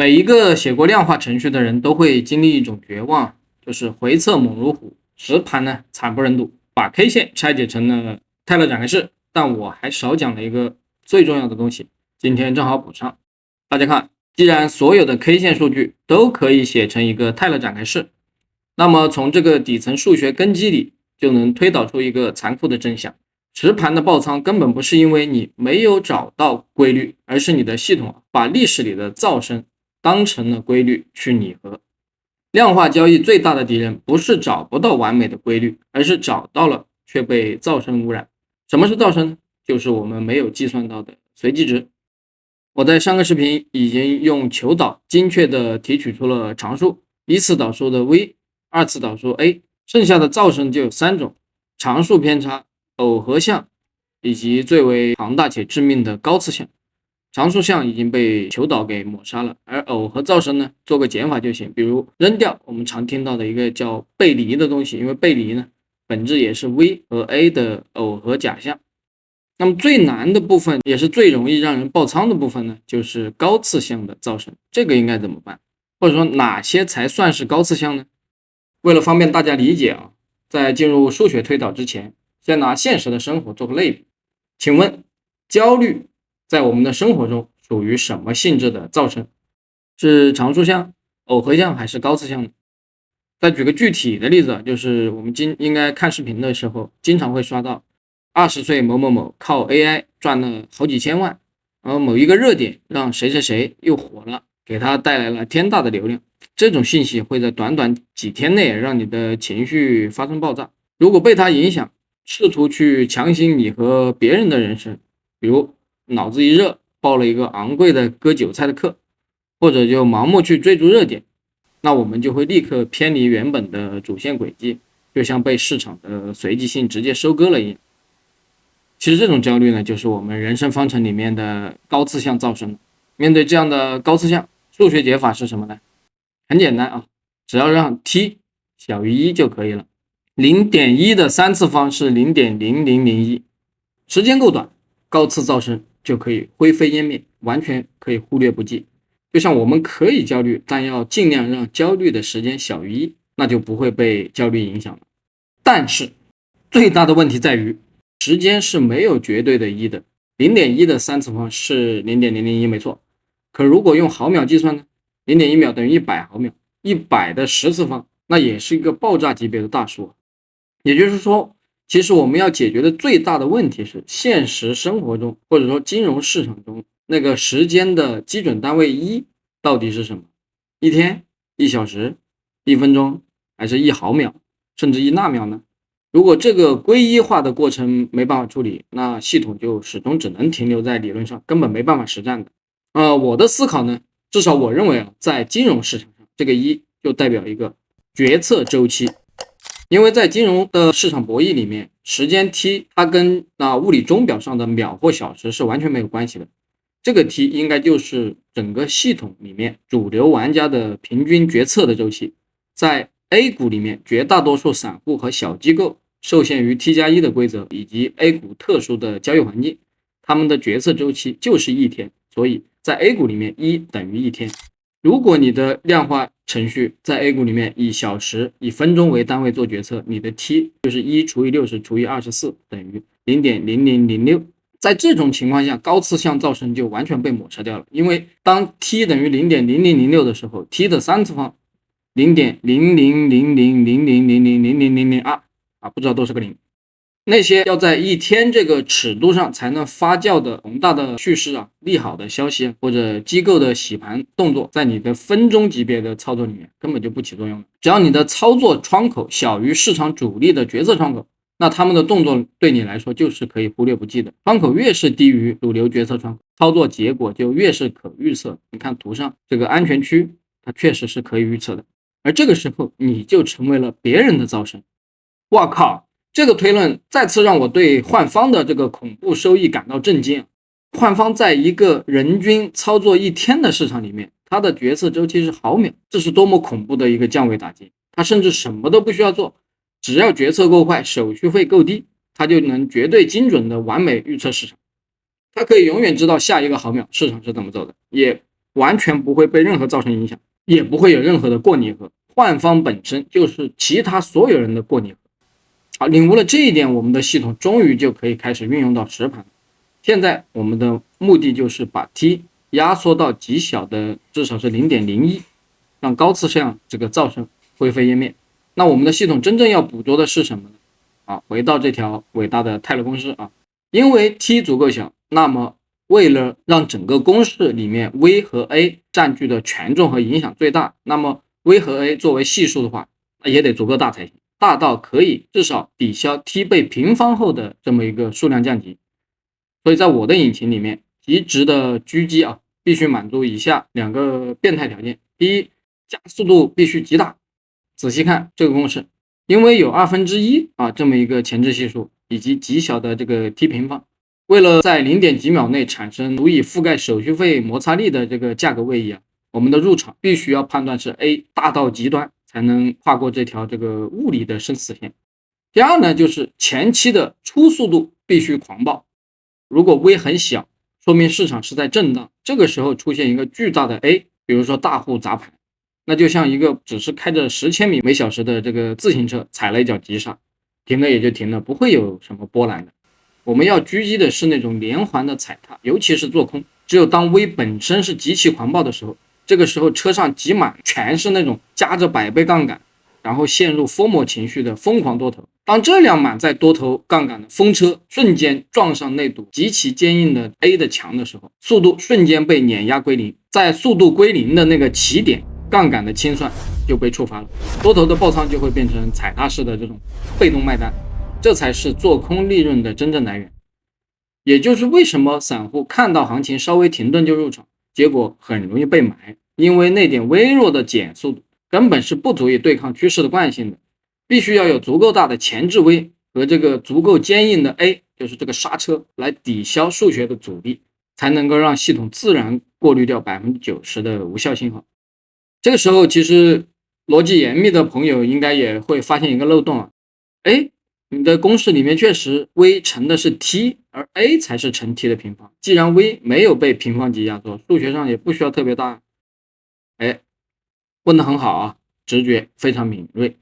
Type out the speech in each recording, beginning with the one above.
每一个写过量化程序的人都会经历一种绝望，就是回测猛如虎，实盘呢惨不忍睹，把 K 线拆解成了泰勒展开式，但我还少讲了一个最重要的东西，今天正好补上。大家看，既然所有的 K 线数据都可以写成一个泰勒展开式，那么从这个底层数学根基里就能推导出一个残酷的真相。实盘的爆仓根本不是因为你没有找到规律，而是你的系统把历史里的噪声当成了规律去拟合。量化交易最大的敌人不是找不到完美的规律，而是找到了却被噪声污染。什么是噪声呢？就是我们没有计算到的随机值。我在上个视频已经用求导精确的提取出了常数，一次导数的 v， 二次导数 a， 剩下的噪声就有三种：常数偏差、耦合项以及最为庞大且致命的高次项。常数项已经被求导给抹杀了，而耦合噪声呢，做个减法就行，比如扔掉我们常听到的一个叫背离的东西，因为背离呢本质也是 v 和 a 的耦合假象。那么最难的部分也是最容易让人爆仓的部分呢，就是高次项的噪声，这个应该怎么办？或者说哪些才算是高次项呢？为了方便大家理解啊，在进入数学推导之前，先拿现实的生活做个类比。请问焦虑在我们的生活中属于什么性质的噪声？是常数项、耦合项还是高次项呢？再举个具体的例子，就是我们应该看视频的时候经常会刷到20岁某某某靠 AI 赚了好几千万，然后某一个热点让谁谁谁又火了，给他带来了天大的流量。这种信息会在短短几天内让你的情绪发生爆炸。如果被他影响，试图去强行拟合别人的人生，比如脑子一热报了一个昂贵的割韭菜的课，或者就盲目去追逐热点，那我们就会立刻偏离原本的主线轨迹，就像被市场的随机性直接收割了一样。其实这种焦虑呢，就是我们人生方程里面的高次项噪声。面对这样的高次项，数学解法是什么呢？很简单啊，只要让 t 小于1就可以了。0.1 的3次方是 0.0001， 时间够短，高次噪声就可以灰飞烟灭，完全可以忽略不计。就像我们可以焦虑，但要尽量让焦虑的时间小于1，那就不会被焦虑影响了。但是最大的问题在于时间是没有绝对的1的， 0.1 的3次方是 0.001 没错，可如果用毫秒计算呢， 0.1 秒等于100毫秒，100的10次方那也是一个爆炸级别的大数。也就是说，其实我们要解决的最大的问题是现实生活中或者说金融市场中那个时间的基准单位1到底是什么？一天、1小时、1分钟，还是1毫秒，甚至1纳秒呢？如果这个归一化的过程没办法处理，那系统就始终只能停留在理论上，根本没办法实战的。我的思考呢，至少我认为在金融市场上，这个1就代表一个决策周期。因为在金融的市场博弈里面，时间 t 它跟物理钟表上的秒或小时是完全没有关系的。这个 t 应该就是整个系统里面主流玩家的平均决策的周期。在 A 股里面，绝大多数散户和小机构受限于 T+1 的规则以及 A 股特殊的交易环境，他们的决策周期就是1天，所以在 A 股里面1等于1天。如果你的量化程序在 A 股里面以小时、以分钟为单位做决策，你的 t 就是1除以60除以24等于 0.0006。在这种情况下，高次项噪声就完全被抹杀掉了，因为当 t 等于 0.0006 的时候， t 的3次方 0.000000000002不知道多少个零。那些要在1天这个尺度上才能发酵的宏大的叙事利好的消息或者机构的洗盘动作，在你的分钟级别的操作里面根本就不起作用了。只要你的操作窗口小于市场主力的决策窗口，那他们的动作对你来说就是可以忽略不计的。窗口越是低于主流决策窗口，操作结果就越是可预测。你看图上这个安全区，它确实是可以预测的，而这个时候你就成为了别人的噪声。哇靠，这个推论再次让我对换方的这个恐怖收益感到震惊。换方在一个人均操作1天的市场里面，它的决策周期是毫秒，这是多么恐怖的一个降维打击。它甚至什么都不需要做，只要决策够快，手续费够低，它就能绝对精准的完美预测市场。它可以永远知道下一个毫秒市场是怎么走的，也完全不会被任何造成影响，也不会有任何的过拟合，换方本身就是其他所有人的过拟合。好，领悟了这一点，我们的系统终于就可以开始运用到实盘。现在我们的目的就是把 t 压缩到极小的至少是 0.01， 让高次向这个噪声灰飞烟灭。那我们的系统真正要捕捉的是什么呢？回到这条伟大的泰勒公式啊，因为 t 足够小，那么为了让整个公式里面 v 和 a 占据的权重和影响最大，那么 v 和 a 作为系数的话，那也得足够大才行，大到可以至少抵消 t 被平方后的这么一个数量降级。所以在我的引擎里面，极值的狙击必须满足以下2个变态条件。第一，加速度必须极大。仔细看这个公式，因为有1/2这么一个前置系数以及极小的这个 t 平方，为了在0.几秒内产生足以覆盖手续费摩擦力的这个价格位移我们的入场必须要判断是 a 大到极端，才能跨过这条这个物理的生死线。第二呢，就是前期的初速度必须狂暴。如果 v 很小，说明市场是在震荡，这个时候出现一个巨大的 A， 比如说大户砸盘，那就像一个只是开着10千米每小时的这个自行车踩了一脚急刹，停了也就停了，不会有什么波澜的。我们要狙击的是那种连环的踩踏，尤其是做空，只有当 V 本身是极其狂暴的时候，这个时候车上挤满全是那种加着100倍杠杆，然后陷入FOMO情绪的疯狂多头。当这辆满载多头杠杆的风车瞬间撞上那堵极其坚硬的 A 的墙的时候，速度瞬间被碾压归零，在速度归零的那个起点，杠杆的清算就被触发了，多头的爆仓就会变成踩踏式的这种被动卖单，这才是做空利润的真正来源。也就是为什么散户看到行情稍微停顿就入场，结果很容易被埋，因为那点微弱的减速度根本是不足以对抗趋势的惯性的，必须要有足够大的前置 V 和这个足够坚硬的 A， 就是这个刹车来抵消数学的阻力，才能够让系统自然过滤掉 90% 的无效信号。这个时候其实逻辑严密的朋友应该也会发现一个漏洞你的公式里面确实 V 乘的是 T， 而 A 才是乘 T 的平方，既然 V 没有被平方级压缩，数学上也不需要特别大。问得很好直觉非常敏锐。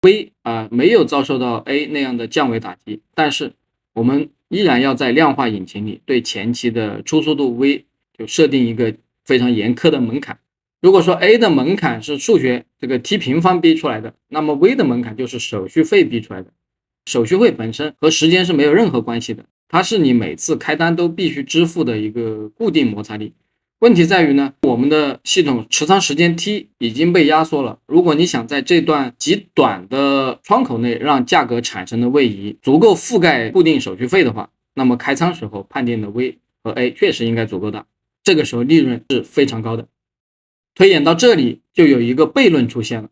V 没有遭受到 A 那样的降维打击，但是我们依然要在量化引擎里对前期的初速度 V 就设定一个非常严苛的门槛。如果说 A 的门槛是数学这个 T 平方逼出来的，那么 V 的门槛就是手续费逼出来的。手续费本身和时间是没有任何关系的，它是你每次开单都必须支付的一个固定摩擦力。问题在于呢，我们的系统持仓时间 T 已经被压缩了，如果你想在这段极短的窗口内让价格产生的位移足够覆盖固定手续费的话，那么开仓时候判定的 V 和 A 确实应该足够大，这个时候利润是非常高的。推演到这里就有一个悖论出现了，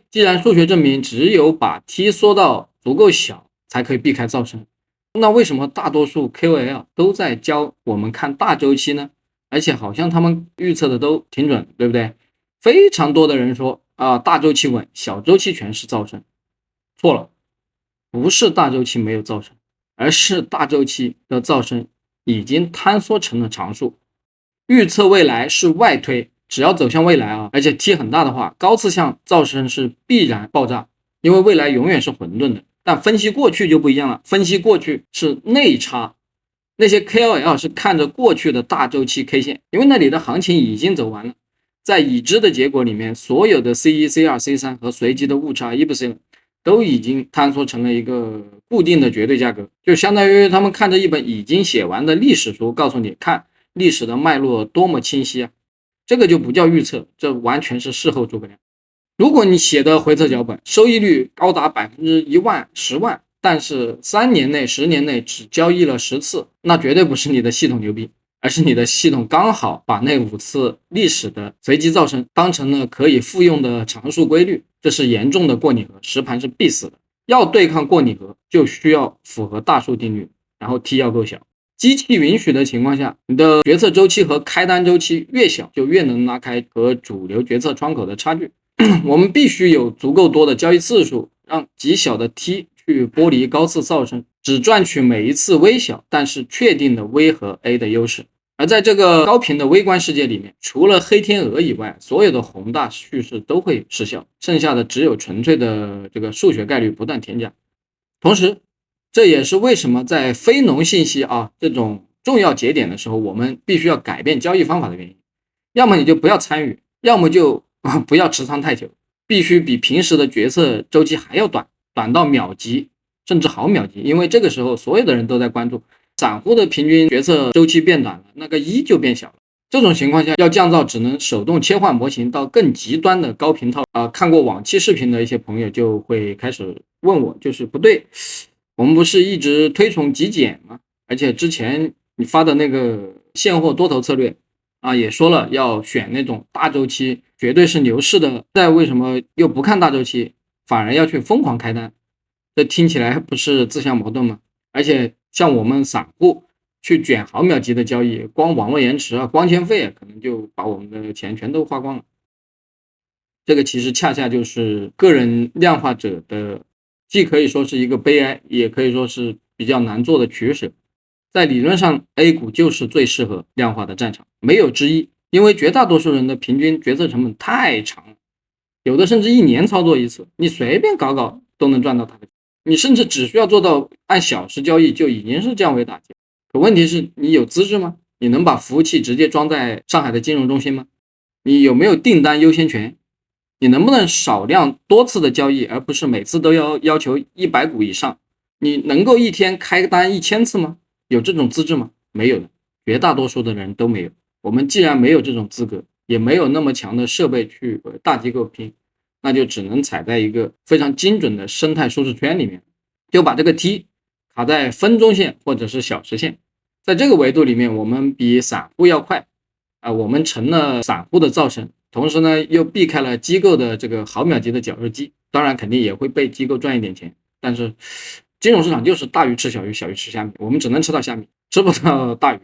既然数学证明只有把 T 缩到足够小才可以避开噪声，那为什么大多数 KOL 都在教我们看大周期呢？而且好像他们预测的都挺准，对不对？非常多的人说大周期稳，小周期全是噪声。错了，不是大周期没有噪声，而是大周期的噪声已经坍缩成了常数。预测未来是外推，只要走向未来而且 T 很大的话，高次向噪声是必然爆炸，因为未来永远是混沌的。但分析过去就不一样了，分析过去是内差，那些 KOL 是看着过去的大周期 K 线，因为那里的行情已经走完了，在已知的结果里面，所有的 C1、C2、C3 和随机的误差 Epsilon 都已经坍缩成了一个固定的绝对价格，就相当于他们看着一本已经写完的历史书，告诉你看历史的脉络多么清晰这个就不叫预测，这完全是事后诸葛亮。如果你写的回测脚本收益率高达1万、10万，但是3年内、10年内只交易了10次，那绝对不是你的系统牛逼，而是你的系统刚好把那5次历史的随机噪声当成了可以复用的常数规律，这是严重的过拟合，实盘是必死的。要对抗过拟合，就需要符合大数定律，然后 T 要够小。机器允许的情况下，你的决策周期和开单周期越小，就越能拉开和主流决策窗口的差距。我们必须有足够多的交易次数，让极小的 T 去剥离高次噪声，只赚取每一次微小但是确定的 V 和 A 的优势。而在这个高频的微观世界里面，除了黑天鹅以外，所有的宏大叙事都会失效，剩下的只有纯粹的这个数学概率不断添加。同时，这也是为什么在非农信息这种重要节点的时候，我们必须要改变交易方法的原因。要么你就不要参与，要么就不要持仓太久，必须比平时的决策周期还要短，短到秒级甚至毫秒级，因为这个时候所有的人都在关注，散户的平均决策周期变短了，那个一就变小了。这种情况下要降噪，只能手动切换模型到更极端的高频套。看过往期视频的一些朋友就会开始问我，就是不对，我们不是一直推崇极简吗？而且之前你发的那个现货多头策略也说了要选那种大周期绝对是牛市的，现在为什么又不看大周期，反而要去疯狂开单？这听起来不是自相矛盾吗？而且像我们散户去卷毫秒级的交易，光网络延迟光纤费可能就把我们的钱全都花光了。这个其实恰恰就是个人量化者的，既可以说是一个悲哀，也可以说是比较难做的取舍。在理论上 A 股就是最适合量化的战场，没有之一，因为绝大多数人的平均决策成本太长了，有的甚至1年操作一次，你随便搞搞都能赚到它的，你甚至只需要做到按小时交易就已经是降维打击。可问题是你有资质吗？你能把服务器直接装在上海的金融中心吗？你有没有订单优先权？你能不能少量多次的交易，而不是每次都要求100股以上？你能够一天开单1000次吗？有这种资质吗？没有的，绝大多数的人都没有。我们既然没有这种资格，也没有那么强的设备去和大机构拼，那就只能踩在一个非常精准的生态舒适圈里面，就把这个 T 卡在分钟线或者是小时线。在这个维度里面，我们比散户要快我们成了散户的造神，同时呢又避开了机构的这个毫秒级的绞肉机，当然肯定也会被机构赚一点钱，但是金融市场就是大鱼吃小鱼，小鱼吃虾米，我们只能吃到虾米，吃不到大鱼，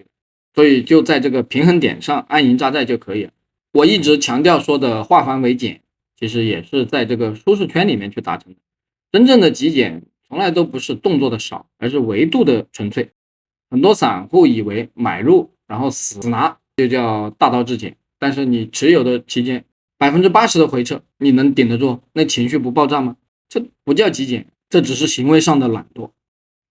所以就在这个平衡点上安营扎寨就可以了。我一直强调说的化繁为简，其实也是在这个舒适圈里面去达成的。真正的极简从来都不是动作的少，而是维度的纯粹。很多散户以为买入然后死拿就叫大道至简，但是你持有的期间80%的回撤，你能顶得住？那情绪不爆炸吗？这不叫极简，这只是行为上的懒惰。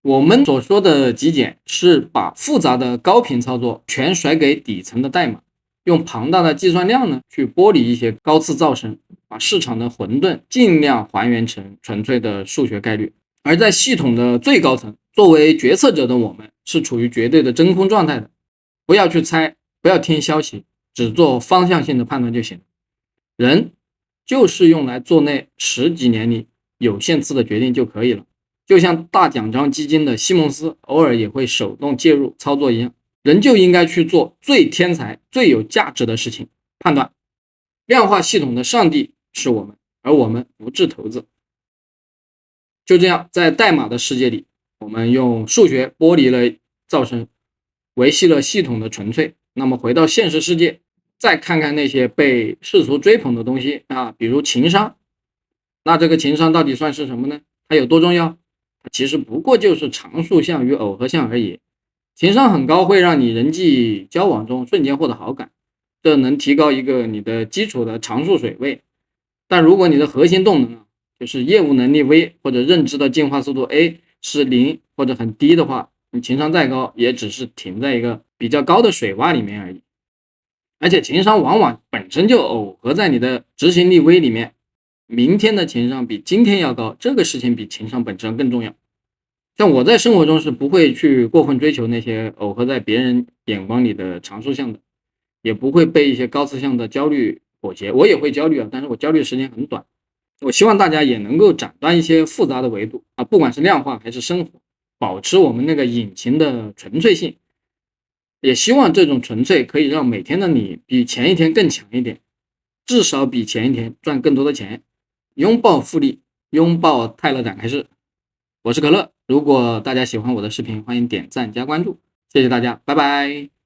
我们所说的极简是把复杂的高频操作全甩给底层的代码，用庞大的计算量呢去剥离一些高次噪声，把市场的混沌尽量还原成纯粹的数学概率。而在系统的最高层，作为决策者的我们是处于绝对的真空状态的，不要去猜，不要听消息，只做方向性的判断就行。人就是用来做那10几年里有限次的决定就可以了，就像大奖章基金的西蒙斯偶尔也会手动介入操作一样，人就应该去做最天才最有价值的事情，判断。量化系统的上帝是我们，而我们不掷骰子。就这样，在代码的世界里，我们用数学剥离了噪声，维系了系统的纯粹。那么回到现实世界，再看看那些被世俗追捧的东西比如情商。那这个情商到底算是什么呢？它有多重要？它其实不过就是常数项与耦合项而已。情商很高会让你人际交往中瞬间获得好感，这能提高一个你的基础的常数水位。但如果你的核心动能就是业务能力 V 或者认知的进化速度 A 是0或者很低的话，你情商再高也只是停在一个比较高的水洼里面而已。而且情商往往本身就耦合在你的执行力 V 里面，明天的情商比今天要高，这个事情比情商本身更重要。像我在生活中是不会去过分追求那些耦合在别人眼光里的常数项的，也不会被一些高次项的焦虑裹挟。我也会焦虑但是我焦虑的时间很短。我希望大家也能够斩断一些复杂的维度不管是量化还是生活，保持我们那个引擎的纯粹性。也希望这种纯粹可以让每天的你比前一天更强一点，至少比前一天赚更多的钱。拥抱复利，拥抱泰勒展开式。我是可乐，如果大家喜欢我的视频，欢迎点赞加关注，谢谢大家，拜拜。